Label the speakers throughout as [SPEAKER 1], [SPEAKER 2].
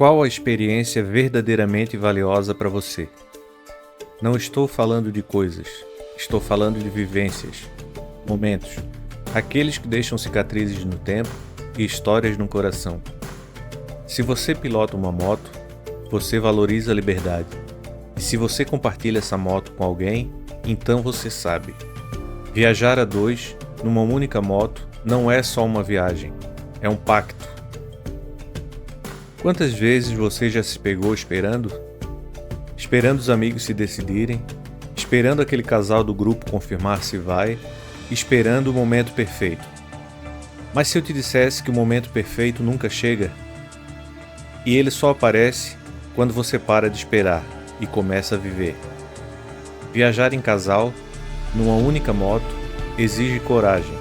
[SPEAKER 1] Qual a experiência verdadeiramente valiosa para você? Não estou falando de coisas, estou falando de vivências, momentos, aqueles que deixam cicatrizes no tempo e histórias no coração. Se você pilota uma moto, você valoriza a liberdade. E se você compartilha essa moto com alguém, então você sabe. Viajar a dois, numa única moto, não é só uma viagem, é um pacto. Quantas vezes você já se pegou esperando? Esperando os amigos se decidirem, esperando aquele casal do grupo confirmar se vai, esperando o momento perfeito. Mas se eu te dissesse que o momento perfeito nunca chega? E ele só aparece quando você para de esperar e começa a viver. Viajar em casal, numa única moto, exige coragem,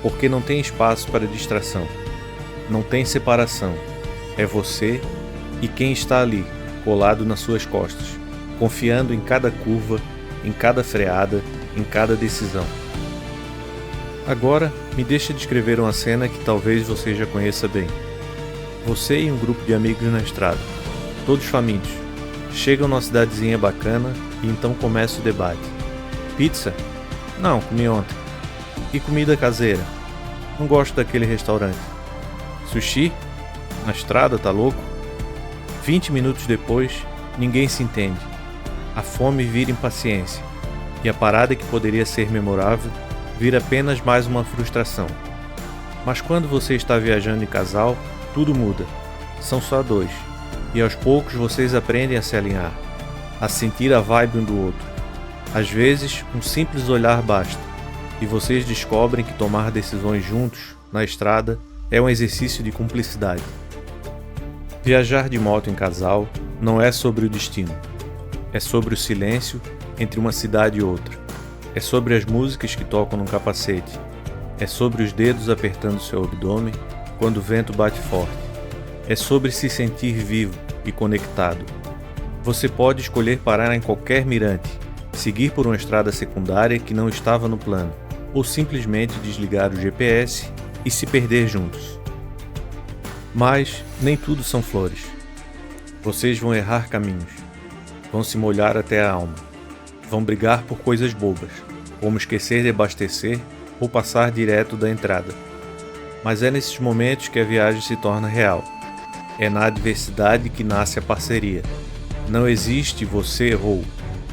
[SPEAKER 1] porque não tem espaço para distração, não tem separação. É você e quem está ali, colado nas suas costas, confiando em cada curva, em cada freada, em cada decisão. Agora, me deixe descrever uma cena que talvez você já conheça bem. Você e um grupo de amigos na estrada, todos famintos, chegam numa cidadezinha bacana e então começa o debate. Pizza? Não, comi ontem. E comida caseira? Não gosto daquele restaurante. Sushi? Na estrada, tá louco? 20 minutos depois, ninguém se entende. A fome vira impaciência, e a parada que poderia ser memorável vira apenas mais uma frustração. Mas quando você está viajando em casal, tudo muda. São só dois, e aos poucos vocês aprendem a se alinhar, a sentir a vibe um do outro. Às vezes, um simples olhar basta, e vocês descobrem que tomar decisões juntos, na estrada, é um exercício de cumplicidade. Viajar de moto em casal não é sobre o destino. É sobre o silêncio entre uma cidade e outra. É sobre as músicas que tocam no capacete. É sobre os dedos apertando seu abdômen quando o vento bate forte. É sobre se sentir vivo e conectado. Você pode escolher parar em qualquer mirante, seguir por uma estrada secundária que não estava no plano, ou simplesmente desligar o GPS e se perder juntos. Mas nem tudo são flores. Vocês vão errar caminhos, vão se molhar até a alma, vão brigar por coisas bobas, como esquecer de abastecer ou passar direto da entrada. Mas é nesses momentos que a viagem se torna real. É na adversidade que nasce a parceria. Não existe você errou,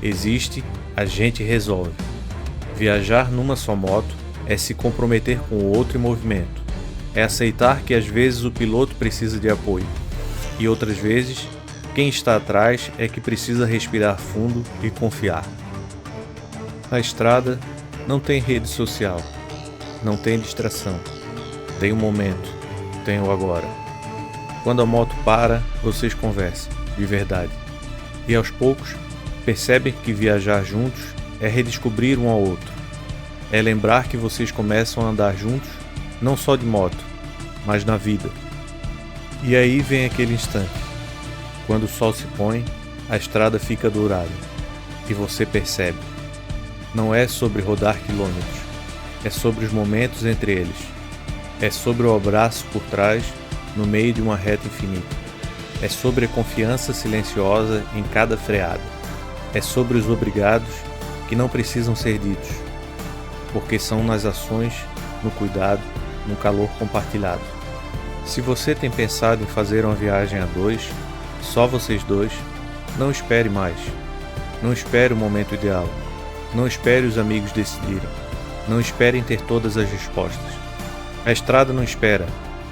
[SPEAKER 1] existe a gente resolve. Viajar numa só moto é se comprometer com o outro em movimento. É aceitar que às vezes o piloto precisa de apoio, e outras vezes, quem está atrás é que precisa respirar fundo e confiar. Na estrada, não tem rede social, não tem distração, tem o momento, tem o agora. Quando a moto para, vocês conversam, de verdade, e aos poucos, percebem que viajar juntos é redescobrir um ao outro, é lembrar que vocês começam a andar juntos, não só de moto, mas na vida. E aí vem aquele instante, quando o sol se põe, a estrada fica dourada, e você percebe. Não é sobre rodar quilômetros, é sobre os momentos entre eles, é sobre o abraço por trás, no meio de uma reta infinita, é sobre a confiança silenciosa em cada freada, é sobre os obrigados que não precisam ser ditos, porque são nas ações, no cuidado, no calor compartilhado. Se você tem pensado em fazer uma viagem a dois, só vocês dois, não espere mais. Não espere o momento ideal. Não espere os amigos decidirem. Não esperem ter todas as respostas. A estrada não espera.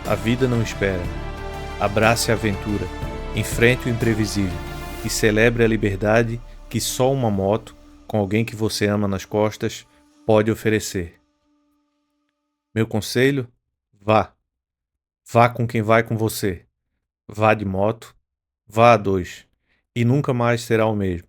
[SPEAKER 1] A vida não espera. Abrace a aventura. Enfrente o imprevisível. E celebre a liberdade que só uma moto, com alguém que você ama nas costas, pode oferecer. Meu conselho? Vá. Vá com quem vai com você. Vá de moto. Vá a dois. E nunca mais será o mesmo.